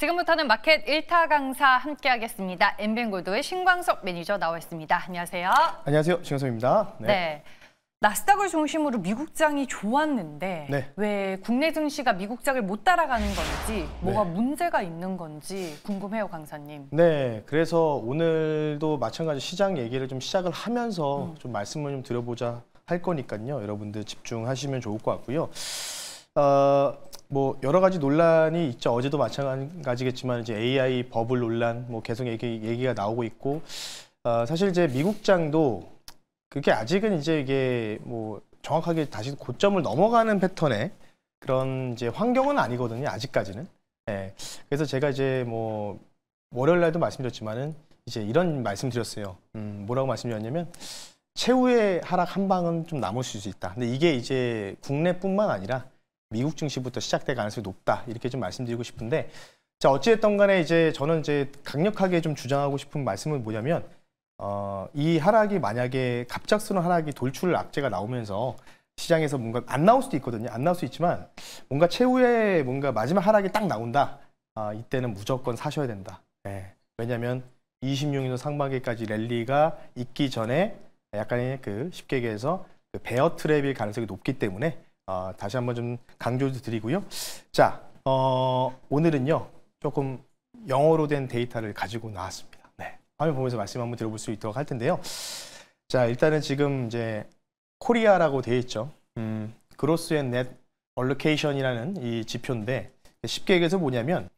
지금부터는 마켓 1타 강사 함께하겠습니다. 엠뱅골드의 신광석 매니저 나와 있습니다. 안녕하세요. 안녕하세요. 신광석입니다. 네. 나스닥을 중심으로 미국장이 좋았는데 네. 왜 국내 증시가 미국장을 못 따라가는 건지 뭐가 네. 문제가 있는 건지 궁금해요, 강사님. 네, 그래서 오늘도 마찬가지 시장 얘기를 좀 시작을 하면서 좀 말씀을 좀 드려보자 할 거니까요. 여러분들 집중하시면 좋을 것 같고요. 뭐 여러 가지 논란이 있죠. 어제도 마찬가지겠지만 이제 AI 버블 논란 뭐 계속 얘기가 나오고 있고 사실 이제 미국장도 그게 아직은 이제 이게 뭐 정확하게 다시 고점을 넘어가는 패턴의 그런 이제 환경은 아니거든요. 아직까지는. 네. 그래서 제가 이제 뭐 월요일 날도 말씀드렸지만은 이제 이런 말씀드렸어요. 뭐라고 말씀드렸냐면 최후의 하락 한 방은 좀 남을 수 있다. 근데 이게 이제 국내뿐만 아니라 미국 증시부터 시작될 가능성이 높다. 이렇게 좀 말씀드리고 싶은데, 자, 어찌됐든 간에 이제 저는 이제 강력하게 좀 주장하고 싶은 말씀은 뭐냐면, 이 하락이 만약에 갑작스러운 하락이 돌출 악재가 나오면서 시장에서 뭔가 안 나올 수도 있거든요. 안 나올 수 있지만 뭔가 최후의 뭔가 마지막 하락이 딱 나온다. 이때는 무조건 사셔야 된다. 네. 왜냐하면 26년도 상반기까지 랠리가 있기 전에 약간의 그 쉽게 얘기해서 그 베어 트랩일 가능성이 높기 때문에 다시 한번 좀 강조도 드리고요. 자, 오늘은요 조금 영어로 된 데이터를 가지고 나왔습니다. 네, 화면 보면서 말씀 한번 들어볼 수 있도록 할 텐데요. 자, 일단은 지금 이제 코리아라고 되어 있죠. 그로스 앤 넷 얼로케이션이라는 이 지표인데 쉽게 얘기해서 뭐냐면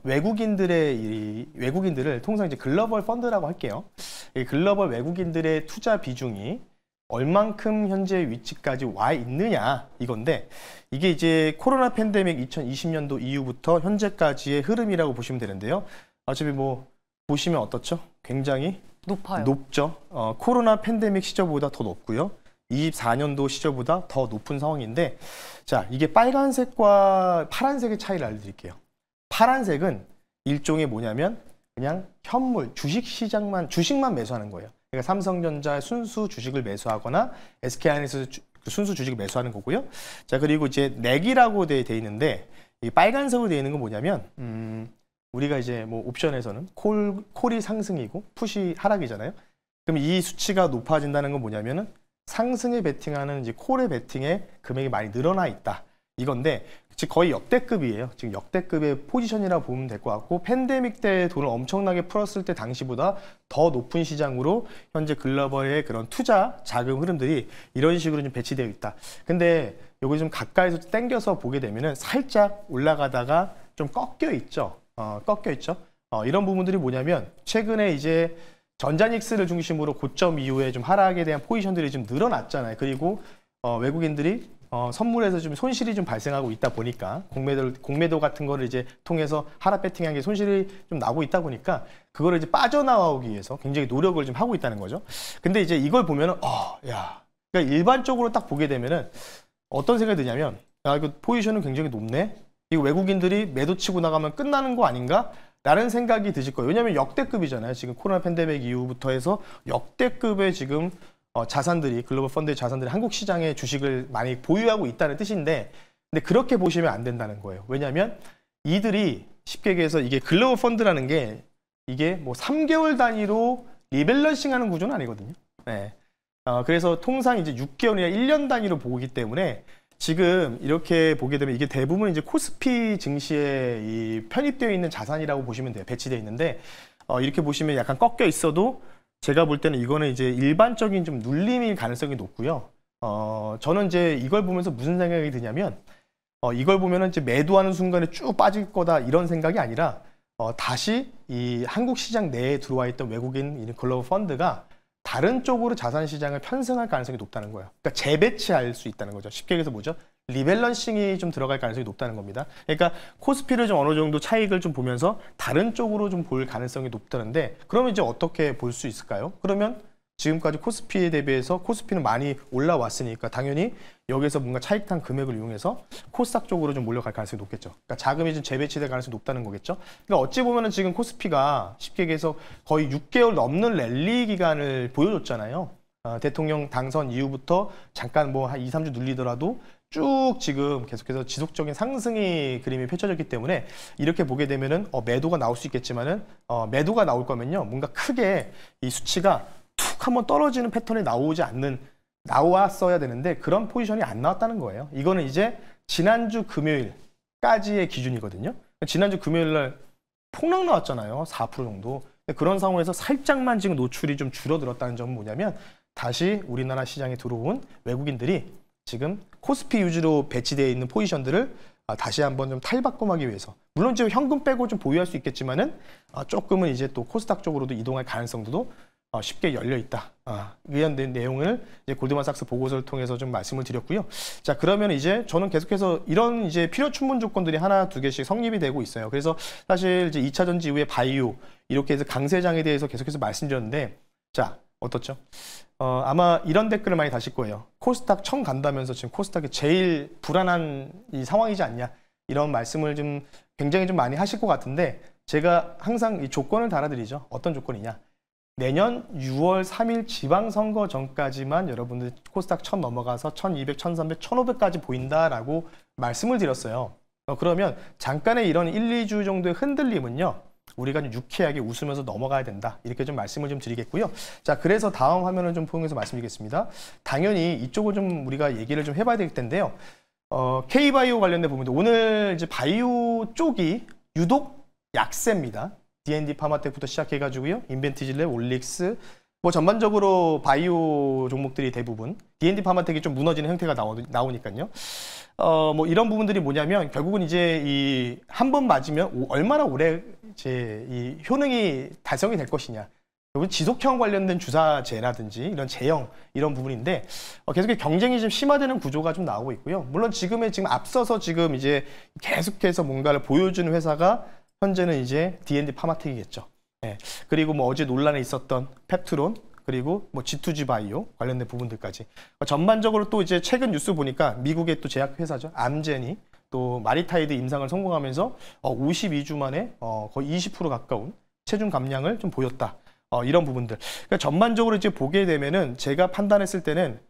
외국인들을 통상 이제 글로벌 펀드라고 할게요. 이 글로벌 외국인들의 투자 비중이 얼만큼 현재 위치까지 와 있느냐 이건데, 이게 이제 코로나 팬데믹 2020년도 이후부터 현재까지의 흐름이라고 보시면 되는데요. 어차피 뭐 보시면 어떻죠? 굉장히 높아요. 높죠. 코로나 팬데믹 시절보다 더 높고요. 24년도 시절보다 더 높은 상황인데, 자, 이게 빨간색과 파란색의 차이를 알려드릴게요. 파란색은 일종의 뭐냐면 그냥 현물, 주식만 매수하는 거예요. 그러니까 삼성전자 순수 주식을 매수하거나 SK하이닉스 순수 주식을 매수하는 거고요. 자, 그리고 이제 넥이라고 돼 있는데, 이 빨간색으로 되어 있는 건 뭐냐면 우리가 이제 뭐 옵션에서는 콜이 상승이고 풋이 하락이잖아요. 그럼 이 수치가 높아진다는 건 뭐냐면은 상승에 베팅하는 이제 콜의 베팅의 금액이 많이 늘어나 있다. 이건데 즉 거의 역대급이에요. 지금 역대급의 포지션이라고 보면 될 것 같고, 팬데믹 때 돈을 엄청나게 풀었을 때 당시보다 더 높은 시장으로 현재 글로벌의 그런 투자 자금 흐름들이 이런 식으로 좀 배치되어 있다. 근데 요거 좀 가까이서 당겨서 보게 되면은 살짝 올라가다가 좀 꺾여 있죠. 꺾여 있죠. 이런 부분들이 뭐냐면 최근에 이제 전자닉스를 중심으로 고점 이후에 좀 하락에 대한 포지션들이 좀 늘어났잖아요. 그리고 외국인들이 선물에서 좀 손실이 좀 발생하고 있다 보니까 공매도 같은 거를 이제 통해서 하락 배팅한 게 손실이 좀 나고 있다 보니까 그거를 이제 빠져나오기 위해서 굉장히 노력을 좀 하고 있다는 거죠. 근데 이제 이걸 보면은 그러니까 일반적으로 딱 보게 되면은 어떤 생각이 드냐면, 야, 이거 포지션은 굉장히 높네. 이거 외국인들이 매도 치고 나가면 끝나는 거 아닌가? 라는 생각이 드실 거예요. 왜냐하면 역대급이잖아요. 지금 코로나 팬데믹 이후부터 해서 역대급의 지금 자산들이, 글로벌 펀드의 자산들이 한국 시장에 주식을 많이 보유하고 있다는 뜻인데, 근데 그렇게 보시면 안 된다는 거예요. 왜냐하면 이들이 쉽게 얘기해서 이게 글로벌 펀드라는 게 이게 뭐 3개월 단위로 리밸런싱 하는 구조는 아니거든요. 네. 그래서 통상 이제 6개월이나 1년 단위로 보기 때문에 지금 이렇게 보게 되면 이게 대부분 이제 코스피 증시에 이 편입되어 있는 자산이라고 보시면 돼요. 배치되어 있는데 이렇게 보시면 약간 꺾여 있어도 제가 볼 때는 이거는 이제 일반적인 좀 눌림일 가능성이 높고요. 저는 이제 이걸 보면서 무슨 생각이 드냐면, 이걸 보면은 이제 매도하는 순간에 쭉 빠질 거다 이런 생각이 아니라 다시 이 한국 시장 내에 들어와 있던 외국인 글로벌 펀드가 다른 쪽으로 자산 시장을 편승할 가능성이 높다는 거예요. 그러니까 재배치할 수 있다는 거죠. 쉽게 얘기해서 뭐죠? 리밸런싱이 좀 들어갈 가능성이 높다는 겁니다. 그러니까 코스피를 좀 어느 정도 차익을 좀 보면서 다른 쪽으로 좀 볼 가능성이 높다는데, 그러면 이제 어떻게 볼 수 있을까요? 그러면 지금까지 코스피에 대비해서 코스피는 많이 올라왔으니까 당연히 여기서 뭔가 차익한 금액을 이용해서 코스닥 쪽으로 좀 몰려갈 가능성이 높겠죠. 그러니까 자금이 좀 재배치될 가능성이 높다는 거겠죠. 그러니까 어찌 보면은 지금 코스피가 쉽게 얘기해서 거의 6개월 넘는 랠리 기간을 보여줬잖아요. 대통령 당선 이후부터 잠깐 뭐 한 2, 3주 눌리더라도 쭉 지금 계속해서 지속적인 상승의 그림이 펼쳐졌기 때문에 이렇게 보게 되면은 매도가 나올 수 있겠지만은 매도가 나올 거면요 뭔가 크게 이 수치가 툭 한번 떨어지는 패턴이 나왔어야 되는데 그런 포지션이 안 나왔다는 거예요. 이거는 이제 지난주 금요일까지의 기준이거든요. 지난주 금요일 날 폭락 나왔잖아요. 4% 정도. 그런 상황에서 살짝만 지금 노출이 좀 줄어들었다는 점은 뭐냐면 다시 우리나라 시장에 들어온 외국인들이 지금 코스피 위주로 배치되어 있는 포지션들을 다시 한번 좀 탈바꿈하기 위해서 물론 지금 현금 빼고 좀 보유할 수 있겠지만은 조금은 이제 또 코스닥 쪽으로도 이동할 가능성도 쉽게 열려 있다. 이런 내용을 이제 골드만삭스 보고서를 통해서 좀 말씀을 드렸고요. 자, 그러면 이제 저는 계속해서 이런 이제 필요 충분 조건들이 하나 두 개씩 성립이 되고 있어요. 그래서 사실 이제 2차 전지 이후에 바이오 이렇게 해서 강세장에 대해서 계속해서 말씀드렸는데 자, 어떻죠? 아마 이런 댓글을 많이 다실 거예요. 코스닥 1000 간다면서 지금 코스닥이 제일 불안한 이 상황이지 않냐. 이런 말씀을 좀 굉장히 좀 많이 하실 것 같은데 제가 항상 이 조건을 달아드리죠. 어떤 조건이냐. 내년 6월 3일 지방선거 전까지만 여러분들 코스닥 1000 넘어가서 1200, 1300, 1500까지 보인다라고 말씀을 드렸어요. 그러면 잠깐의 이런 1, 2주 정도의 흔들림은요. 우리가 좀 유쾌하게 웃으면서 넘어가야 된다. 이렇게 좀 말씀을 좀 드리겠고요. 자, 그래서 다음 화면을 좀 통해서 말씀드리겠습니다. 당연히 이쪽을 좀 우리가 얘기를 좀 해봐야 될 텐데요. K바이오 관련된 부분도 오늘 이제 바이오 쪽이 유독 약세입니다. D&D 파마텍부터 시작해가지고요. 인벤티질랩, 올릭스, 뭐 전반적으로 바이오 종목들이 대부분 D&D 파마텍이 좀 무너지는 형태가 나오니까요. 뭐 이런 부분들이 뭐냐면 결국은 이제 이 한 번 맞으면 얼마나 오래 이제 이 효능이 달성이 될 것이냐. 결국 지속형 관련된 주사제라든지 이런 제형 이런 부분인데 계속해서 경쟁이 좀 심화되는 구조가 좀 나오고 있고요. 물론 지금 앞서서 지금 이제 계속해서 뭔가를 보여주는 회사가 현재는 이제 D&D 파마텍이겠죠. 예. 그리고 뭐 어제 논란에 있었던 펩트론 그리고 뭐 G2G 바이오 관련된 부분들까지 전반적으로 또 이제 최근 뉴스 보니까 미국의 또 제약회사죠. 암젠이 또 마리타이드 임상을 성공하면서 52주 만에 거의 20% 가까운 체중 감량을 좀 보였다. 이런 부분들. 그러니까 전반적으로 이제 보게 되면은 제가 판단했을 때는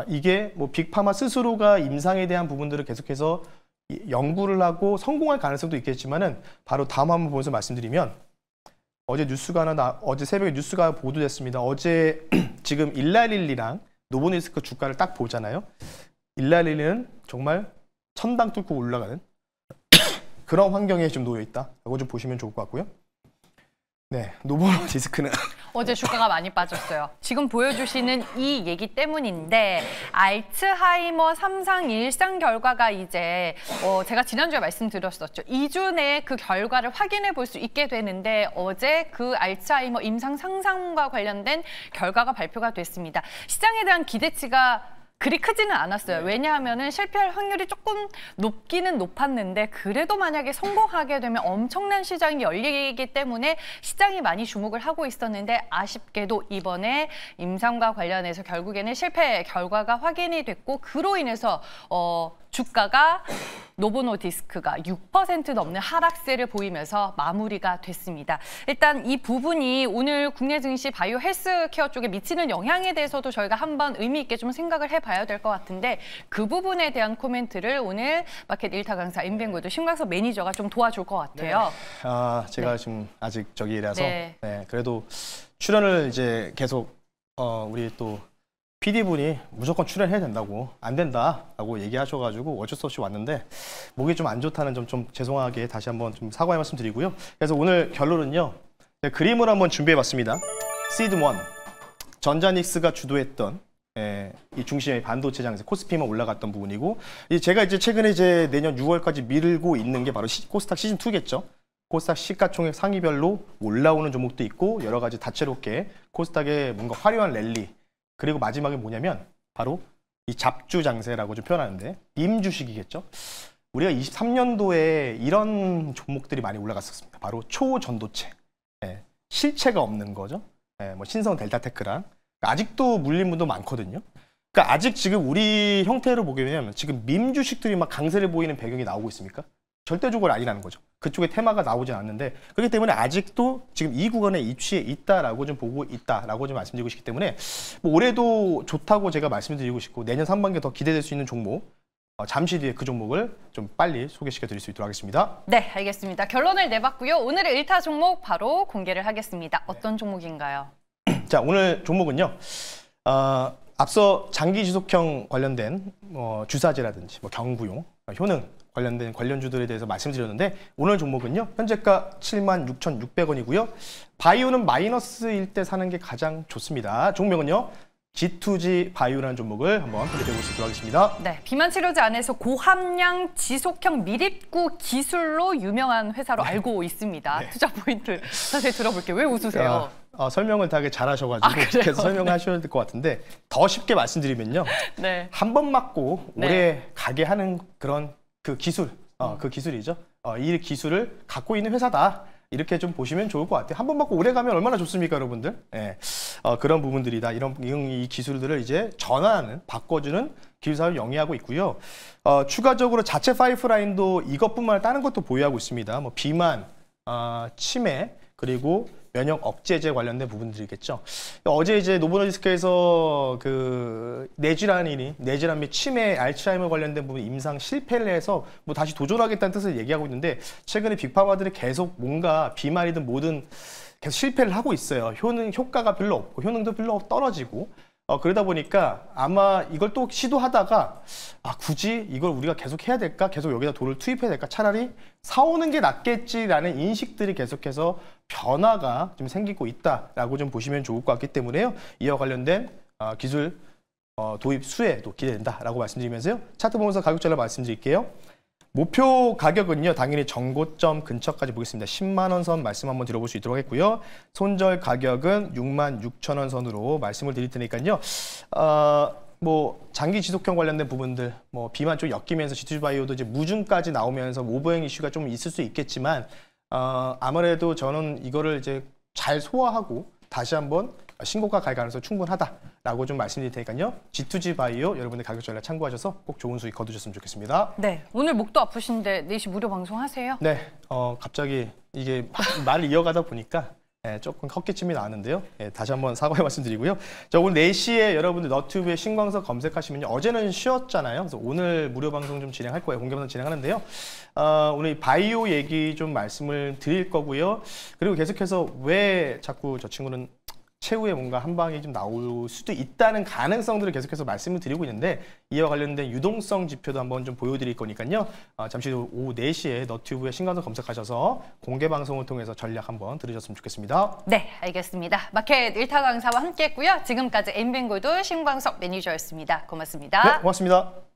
이게 뭐 빅파마 스스로가 임상에 대한 부분들을 계속해서 연구를 하고 성공할 가능성도 있겠지만은 바로 다음 한번 보면서 말씀드리면 어제 뉴스가 어제 새벽에 뉴스가 보도됐습니다. 어제 지금 일라릴리랑 노보니스크 주가를 딱 보잖아요. 일라릴리는 정말 천당 뚫고 올라가는 그런 환경에 좀 놓여 있다. 이거 좀 보시면 좋을 것 같고요. 네, 노보노디스크는 어제 주가가 많이 빠졌어요. 지금 보여주시는 이 얘기 때문인데 알츠하이머 3상 1상 결과가 이제 제가 지난주에 말씀드렸었죠. 2주 내에 그 결과를 확인해 볼 수 있게 되는데 어제 그 알츠하이머 임상 상상과 관련된 결과가 발표가 됐습니다. 시장에 대한 기대치가 그리 크지는 않았어요. 왜냐하면 실패할 확률이 조금 높기는 높았는데 그래도 만약에 성공하게 되면 엄청난 시장이 열리기 때문에 시장이 많이 주목을 하고 있었는데 아쉽게도 이번에 임상과 관련해서 결국에는 실패 결과가 확인이 됐고 그로 인해서 주가가 노보노디스크가 6% 넘는 하락세를 보이면서 마무리가 됐습니다. 일단 이 부분이 오늘 국내 증시 바이오 헬스케어 쪽에 미치는 영향에 대해서도 저희가 한번 의미 있게 좀 생각을 해봐야 될 것 같은데 그 부분에 대한 코멘트를 오늘 마켓 1타 강사 임뱅골드 신광석 매니저가 좀 도와줄 것 같아요. 네. 제가 지금 아직 저기라서 그래도 출연을 이제 계속 우리 또 PD분이 무조건 출연해야 된다고 안 된다라고 얘기하셔가지고 어쩔 수 없이 왔는데 목이 좀 안 좋다는 점 좀 죄송하게 다시 한번 좀 사과의 말씀 드리고요. 그래서 오늘 결론은요. 그림을 한번 준비해봤습니다. 시드1 전자닉스가 주도했던 이 중심의 반도체 장세 코스피만 올라갔던 부분이고 제가 이제 최근에 이제 내년 6월까지 밀고 있는 게 바로 코스닥 시즌 2겠죠. 코스닥 시가총액 상위별로 올라오는 종목도 있고 여러 가지 다채롭게 코스닥의 뭔가 화려한 랠리 그리고 마지막에 뭐냐면 바로 이 잡주 장세라고 좀 표현하는데 임 주식이겠죠. 우리가 23년도에 이런 종목들이 많이 올라갔었습니다. 바로 초전도체, 실체가 없는 거죠. 뭐 신성 델타테크랑 아직도 물린 분도 많거든요. 그러니까 아직 지금 우리 형태로 보게 되면 지금 밈 주식들이 막 강세를 보이는 배경이 나오고 있습니까? 절대적으로 아니라는 거죠. 그쪽에 테마가 나오진 않는데 그렇기 때문에 아직도 지금 이 구간에 위치해 있다라고 좀 보고 있다라고 좀 말씀드리고 싶기 때문에 뭐 올해도 좋다고 제가 말씀드리고 싶고 내년 상반기에 더 기대될 수 있는 종목 잠시 뒤에 그 종목을 좀 빨리 소개시켜 드릴 수 있도록 하겠습니다. 네, 알겠습니다. 결론을 내봤고요. 오늘의 1타 종목 바로 공개를 하겠습니다. 어떤 종목인가요? 자, 오늘 종목은요. 앞서 장기 지속형 관련된 주사제라든지 경구용, 효능 관련된 관련주들에 대해서 말씀드렸는데 오늘 종목은요. 현재가 76,600원이고요. 바이오는 마이너스일 때 사는 게 가장 좋습니다. 종목은요. G2G 바이오라는 종목을 한번 보여드릴 수 있도록 하겠습니다. 네, 비만 치료제 안에서 고함량 지속형 밀입구 기술로 유명한 회사로 알고 있습니다. 네. 투자 포인트 자세히 들어볼게요. 왜 웃으세요? 설명을 되게 잘하셔가지고 계속 설명하셔야 될 것 같은데 더 쉽게 말씀드리면요. 네. 한 번 맞고 네. 오래 가게 하는 그런 그 기술, 그 기술이죠. 이 기술을 갖고 있는 회사다. 이렇게 좀 보시면 좋을 것 같아요. 한 번 맞고 오래 가면 얼마나 좋습니까, 여러분들? 예. 그런 부분들이다. 이 기술들을 이제 전환하는, 바꿔주는 기술사를 영위하고 있고요. 추가적으로 자체 파이프라인도 이것뿐만 아니라 다른 것도 보유하고 있습니다. 뭐 비만, 치매, 그리고 면역 억제제 관련된 부분들이겠죠. 어제 이제 노보노디스크에서 그 뇌질환 및 치매, 알츠하이머 관련된 부분 임상 실패를 해서 뭐 다시 도전하겠다는 뜻을 얘기하고 있는데 최근에 빅파마들이 계속 뭔가 비만이든 뭐든 계속 실패를 하고 있어요. 효과가 별로 없고 효능도 별로 떨어지고 그러다 보니까 아마 이걸 또 시도하다가 굳이 이걸 우리가 계속 해야 될까? 계속 여기다 돈을 투입해야 될까? 차라리 사오는 게 낫겠지라는 인식들이 계속해서 변화가 좀 생기고 있다라고 좀 보시면 좋을 것 같기 때문에요. 이와 관련된 기술 도입 수혜도 기대된다라고 말씀드리면서요. 차트 보면서 가격 전략 말씀드릴게요. 목표 가격은요, 당연히 정고점 근처까지 보겠습니다. 10만 원 선 말씀 한번 드려볼 수 있도록 했고요. 손절 가격은 66,000원 선으로 말씀을 드릴 테니까요. 뭐 장기 지속형 관련된 부분들, 뭐 비만 쪽 엮이면서 G2G 바이오도 이제 무중까지 나오면서 오버행 이슈가 좀 있을 수 있겠지만 아무래도 저는 이거를 이제 잘 소화하고 다시 한번 신고가 갈 가능성이 충분하다라고 좀 말씀드릴 테니까요. G2G 바이오 여러분들 가격 전략 참고하셔서 꼭 좋은 수익 거두셨으면 좋겠습니다. 네, 오늘 목도 아프신데 4시 무료 방송 하세요? 네, 갑자기 이게 말을 이어가다 보니까 조금 헛기침이 나왔는데요. 다시 한번 사과의 말씀드리고요. 자, 오늘 4시에 여러분들 너튜브에 신광석 검색하시면요. 어제는 쉬었잖아요. 그래서 오늘 무료 방송 좀 진행할 거예요. 공개 방송 진행하는데요. 오늘 바이오 얘기 좀 말씀을 드릴 거고요. 그리고 계속해서 왜 자꾸 저 친구는 최후에 뭔가 한 방이 좀 나올 수도 있다는 가능성들을 계속해서 말씀을 드리고 있는데 이와 관련된 유동성 지표도 한번 좀 보여드릴 거니까요. 잠시 후 오후 4시에 너튜브에 신광석 검색하셔서 공개 방송을 통해서 전략 한번 들으셨으면 좋겠습니다. 네, 알겠습니다. 마켓 1타 강사와 함께했고요. 지금까지 엠뱅골드 신광석 매니저였습니다. 고맙습니다. 네, 고맙습니다.